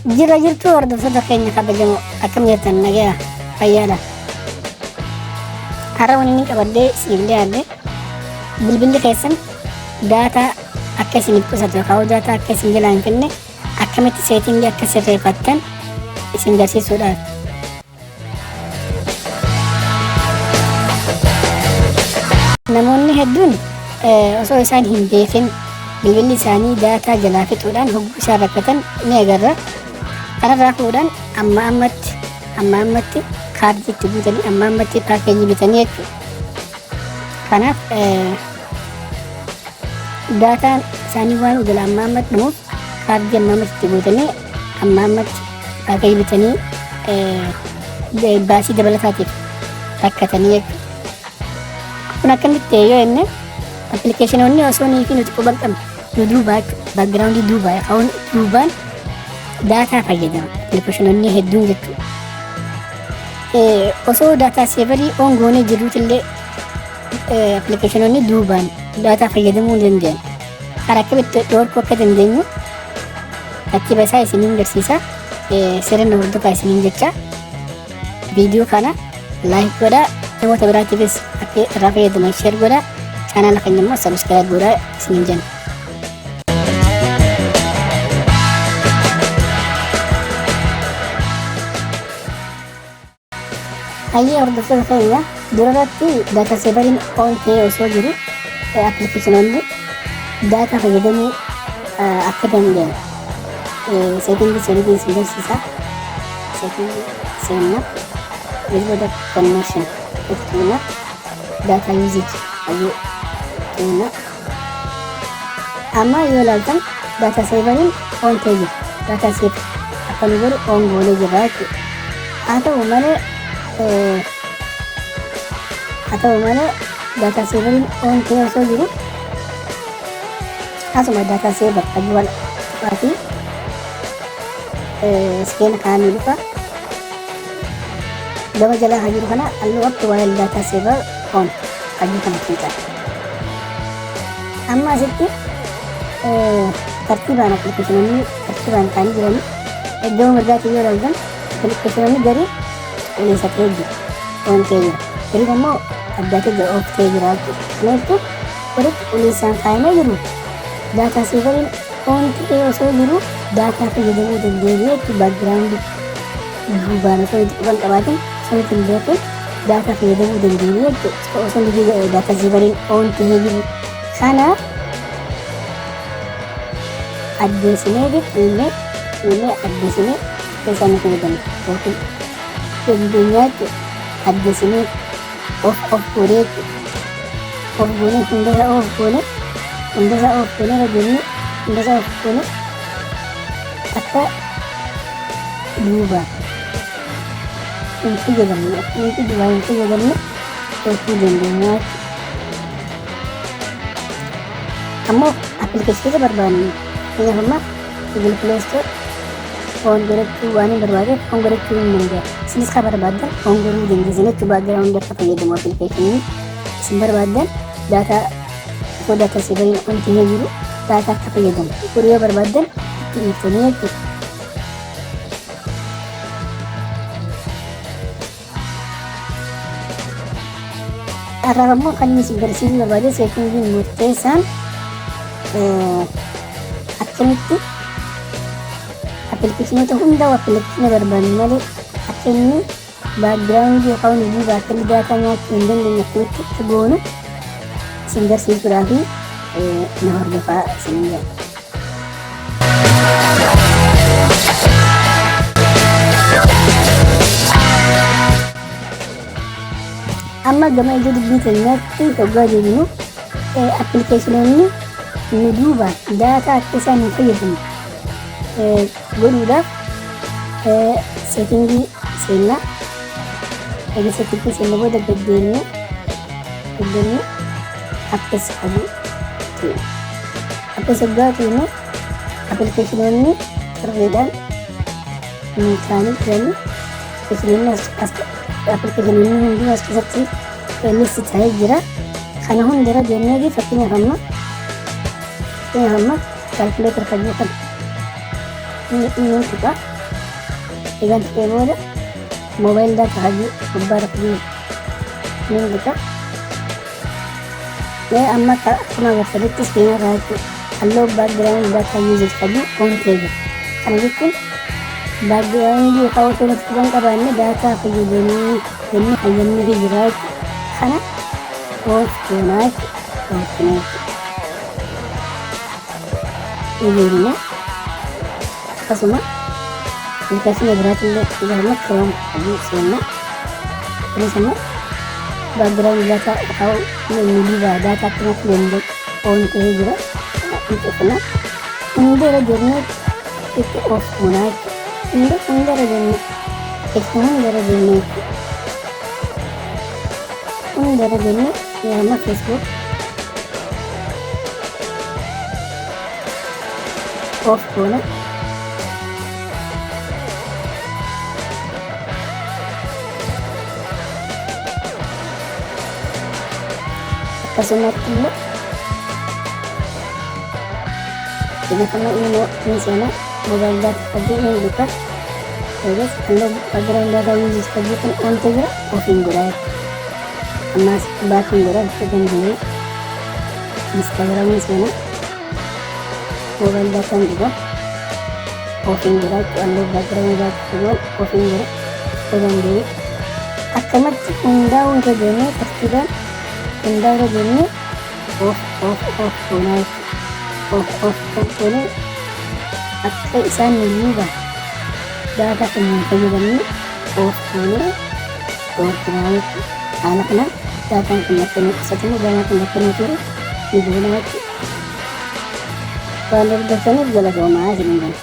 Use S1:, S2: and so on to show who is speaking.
S1: Jira jirtu hordoftoota keenya kabajamoo akkam jirtan nagaa fayyaadha. Har'a wanni qabadhee isiniif dhiyaadhe bilbilli keessan daataa akka isiniif qusatu yookaan daataa akka isin jalaa hin finne akkamitti seetingii akka sirreeffattan isin garsiisuudhaaf. Namoonni hedduun osoo isaan hin beekin bilbilli isaanii daataa jalaa fixuudhaan hogguu isaan rakkatan ni agarra. Kanarraa ka'uudhaan amma ammatti kaardii itti guutanii amma ammatti paakeejii bitanii jechuudha. Kanaaf daataan isaanii waan jalaa amma ammatti dhumuuf kaardii amma ammatti itti guutanii amma ammatti paakeejii bitanii baasii dabalataatiif rakkatanii jechuudha. Kun akkamitti yoo jenne appilikeeshinoonni osoo nuti quba qabnu nu duubaa baakgiraawundii duubaa yookaan duubaan daataa fayyadama appilikeeshinoonni hedduun jechuudha. Osoo daataa seevarii on goonee jirruutillee appilikeeshinoonni duubaan daataa fayyadamuu danda'an. Kan akkamitti dhorkuu akka dandeenyu tartiiba isaa isiniin agarsiisa. Sirna hordofaa isiniin jecha viidiyoo kana laayik godhaa, namoota biraatiifis akka irraa fayyadaman sheer godhaa, chaanaala keenya immoo sabiskiraayib godhaa isiniin jenna. Hayyee hordoftoota keenya duratti daataa seevariin on ta'ee osoo jiru appilikeeshinoonni daataa fayyadamuu akka danda'an seetingii seenii isin barsiisa. Seetingii seenna bilbila connection ittuuna daataa usage hayyee ittuuna amma yoo ilaaltan daataa seevariin on ta'ee jira. Daataa seef akka nu godhu on goonee jirra jechuudha. Haa ta'u malee daataa seevariin on ta'ee osoo jiru asuma daataa seevar hajjuwal dhufaatii iskeena kaanii dhufa gama jalaa hajjiru kana halluu akka waa'ee daataa seevar on hajjuu kana fiixan. Amma asitti tartiibaan appilikeeshinoonni tartiibaan ta'anii jiranii gama mirgaatiin yoo ilaaltan appilikeeshinoonni garii uleessa ta'ee jiru on ta'ee jira. Garii immoo addaatee jira of ta'ee jira jechuudha. Kana jechuun walitti uleessaan kaa'amee jiru daataa seevariin on ta'ee osoo jiru daataa fayyadamuu dandeenya jechuudha. Baakgiraawundii duubaan osoo itti quban qabaatin sanitti hin beekne daataa fayyadamuu dandeenya jechuudha. Osoo nuti daataa seevariin on ta'ee jiru kanaaf addeessinee jechuudha. Addeessinee keessaa nu fayyadamna yookiin dandeenyaa jechuudha. Addeessinee of goonee hundasaa of goonee akka duubaan hin fayyadamne gochuu dandeenyaa jechuudha. Ammoo appilikeeshinoota barbaanne keenyaaf amma Google Play Store on godhachuu waan hin barbaadeef on godhachuu hin danda'a. Isinis kan barbaaddan on godhuu dandeessan jechuudha. Baakgiraawundii akka fayyadamu appilikeeshinii isin barbaaddan daataa osoo daataa seevariin on ta'ee jiru daataa akka fayyadamu godhuu yoo barbaaddan itti dhiiftanii jechuudha. Har'aaf ammoo kan inni isin barsiisuu barbaade seetingiin murteessaan akkamitti appilikeeshinoota hundaa appilikeeshina barbaanne malee akka inni baakgiraawundii yookaan duubaa akka inni daataa nyaachuu hin dandeenye akkamitti itti goonu isin barsiisuudhaaf na hordofaa isin jedha. Amma gama ija dubbii keenyaatti hoggaa deemnu appilikeeshinoonni nu duubaan daataa akka isaan hin fayyadamne godhuudhaaf seetingii seennaa. Egaa seetingii seenna booda gaddeennee akkas qabu ta'e. Akkas hoggaa ta'e appilikeeshinoonni sirriidhaan isaanii jiranii appilikeeshinoonni hunduu as keessatti lissi ta'ee jira. Kana hundarra deemnee fakkeenyaaf amma kaalkuleetara fayyadamu. Ini tuh egaan tuqee booda moobaayil daataa hagi gubbaa rakkoo niin bitaa. Mee amma akkuma agartanitti iskiriina irraa jechuudha. Halluu baakgiraawundi daataa yuuzers qabu oon ta'ee jira. Kana jechuun baakgiraawundi yookaan otoo nuti quban qabaanne daataa fayyadamuu jennee fayyadamuu fi jira jechuudha. Kana oon goonaa jechuudha. Eegalee akkasuma aplikaasinii biraatillee ijaarama kiroom qabu seenna. Kunis immoo background data atau media data kena blended on ta'ee jira. Itu kena hundara jenne itu off guna hundara jenne nama Facebook off guna. Kasumatti immoo pinakama ini sana mobile data tadi yang buka terus anda background data use tadi kan on saja offing gura emas backing gura kita dulu Instagram ini sana mobile data juga offing gura anda background data juga offing gura kita dulu akamat undang untuk ini pastikan undara jenne off guna off guna akka isaan nuuba daataa keenya fayyadamne off guna oortinaa haala kanaan daataan keenya akka nu qusatamu ganaa keenya akka nu turu ni goona waan argataniif galatoomaa jedhan.